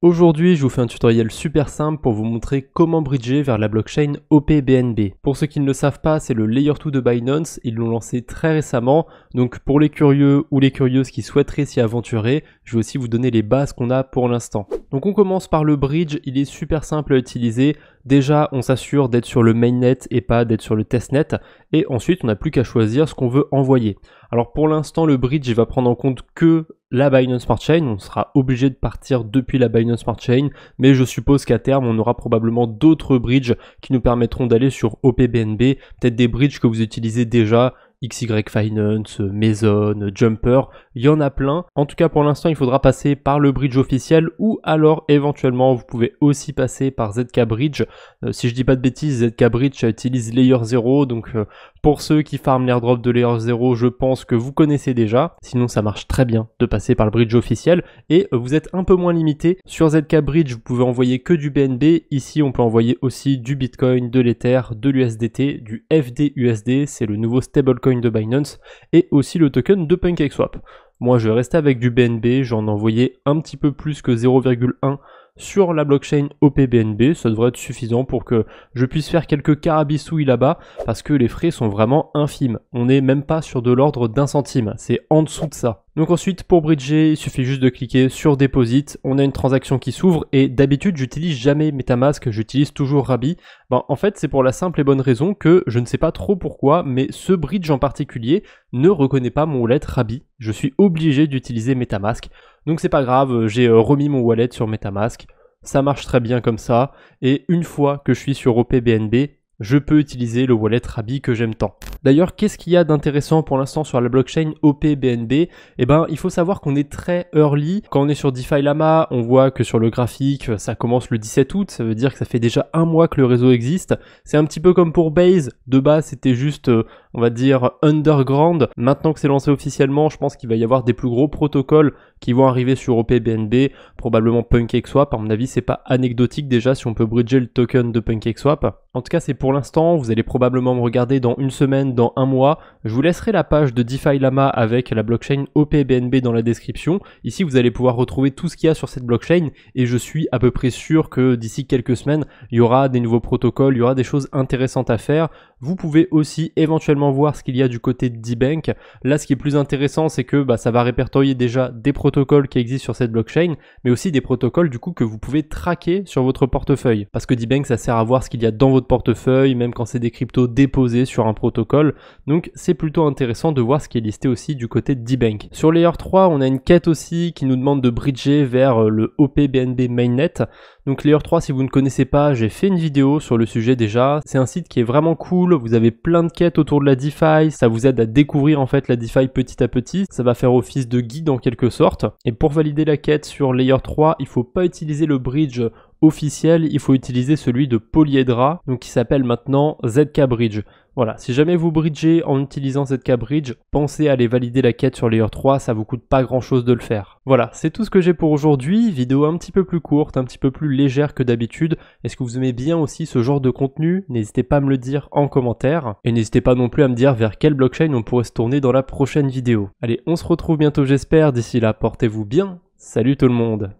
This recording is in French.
Aujourd'hui, je vous fais un tutoriel super simple pour vous montrer comment bridger vers la blockchain OPBNB. Pour ceux qui ne le savent pas, c'est le Layer 2 de Binance, ils l'ont lancé très récemment, donc pour les curieux ou les curieuses qui souhaiteraient s'y aventurer, je vais aussi vous donner les bases qu'on a pour l'instant. Donc on commence par le bridge, il est super simple à utiliser. Déjà, on s'assure d'être sur le mainnet et pas d'être sur le testnet, et ensuite on n'a plus qu'à choisir ce qu'on veut envoyer. Alors pour l'instant, le bridge il va prendre en compte que la Binance Smart Chain, on sera obligé de partir depuis la Binance Smart Chain, mais je suppose qu'à terme, on aura probablement d'autres bridges qui nous permettront d'aller sur OPBNB, peut-être des bridges que vous utilisez déjà, XY Finance, Maison, Jumper, il y en a plein. En tout cas, pour l'instant, il faudra passer par le bridge officiel ou alors éventuellement, vous pouvez aussi passer par ZK Bridge. Si je dis pas de bêtises, ZK Bridge utilise Layer 0, donc pour ceux qui farment l'airdrop de Layer 0, je pense que vous connaissez déjà. Sinon, ça marche très bien de passer par le bridge officiel et vous êtes un peu moins limité. Sur ZK Bridge, vous pouvez envoyer que du BNB. Ici, on peut envoyer aussi du Bitcoin, de l'Ether, de l'USDT, du FDUSD, c'est le nouveau stablecoin de Binance, et aussi le token de PancakeSwap. Moi, je vais rester avec du BNB, j'en ai envoyé un petit peu plus que 0,1 sur la blockchain OPBNB, ça devrait être suffisant pour que je puisse faire quelques carabistouilles là-bas, parce que les frais sont vraiment infimes. On n'est même pas sur de l'ordre d'1 centime, c'est en dessous de ça. Donc ensuite, pour bridger, il suffit juste de cliquer sur Deposit, on a une transaction qui s'ouvre, et d'habitude, j'utilise jamais MetaMask, j'utilise toujours Rabby. En fait, c'est pour la simple et bonne raison que je ne sais pas trop pourquoi, mais ce bridge en particulier ne reconnaît pas mon wallet Rabby. Je suis obligé d'utiliser MetaMask. Donc c'est pas grave, j'ai remis mon wallet sur MetaMask, ça marche très bien comme ça, et une fois que je suis sur OPBNB, je peux utiliser le wallet Rabby que j'aime tant. D'ailleurs, qu'est-ce qu'il y a d'intéressant pour l'instant sur la blockchain OPBNB? Il faut savoir qu'on est très early. Quand on est sur DeFi Llama, on voit que sur le graphique, ça commence le 17 août. Ça veut dire que ça fait déjà un mois que le réseau existe. C'est un petit peu comme pour Base. De base, c'était juste, on va dire, underground. Maintenant que c'est lancé officiellement, je pense qu'il va y avoir des plus gros protocoles qui vont arriver sur OPBNB. Probablement PancakeSwap. À mon avis, c'est pas anecdotique déjà si on peut bridger le token de PancakeSwap. En tout cas, c'est pour l'instant. Vous allez probablement me regarder dans une semaine, dans un mois. Je vous laisserai la page de DeFi Llama avec la blockchain OPBNB dans la description. Ici, vous allez pouvoir retrouver tout ce qu'il y a sur cette blockchain et je suis à peu près sûr que d'ici quelques semaines, il y aura des nouveaux protocoles, il y aura des choses intéressantes à faire. Vous pouvez aussi éventuellement voir ce qu'il y a du côté de D-Bank. Là, ce qui est plus intéressant, c'est que ça va répertorier déjà des protocoles qui existent sur cette blockchain, mais aussi des protocoles du coup que vous pouvez traquer sur votre portefeuille. Parce que D-Bank, ça sert à voir ce qu'il y a dans votre portefeuille, même quand c'est des cryptos déposés sur un protocole. Donc c'est plutôt intéressant de voir ce qui est listé aussi du côté de D-Bank. Sur Layer 3, on a une quête aussi qui nous demande de bridger vers le OPBNB mainnet. Donc Layer 3, si vous ne connaissez pas, j'ai fait une vidéo sur le sujet déjà. C'est un site qui est vraiment cool, vous avez plein de quêtes autour de la DeFi, ça vous aide à découvrir en fait la DeFi petit à petit. Ça va faire office de guide en quelque sorte. Et pour valider la quête sur Layer 3, il ne faut pas utiliser le bridge officiel, il faut utiliser celui de Polyhedra, donc qui s'appelle maintenant ZK Bridge. Voilà, si jamais vous bridgez en utilisant ZK Bridge, pensez à aller valider la quête sur Layer 3, ça vous coûte pas grand chose de le faire. Voilà, c'est tout ce que j'ai pour aujourd'hui, vidéo un petit peu plus courte, un petit peu plus légère que d'habitude. Est-ce que vous aimez bien aussi ce genre de contenu? N'hésitez pas à me le dire en commentaire, et n'hésitez pas non plus à me dire vers quelle blockchain on pourrait se tourner dans la prochaine vidéo. Allez, on se retrouve bientôt j'espère, d'ici là portez-vous bien, salut tout le monde!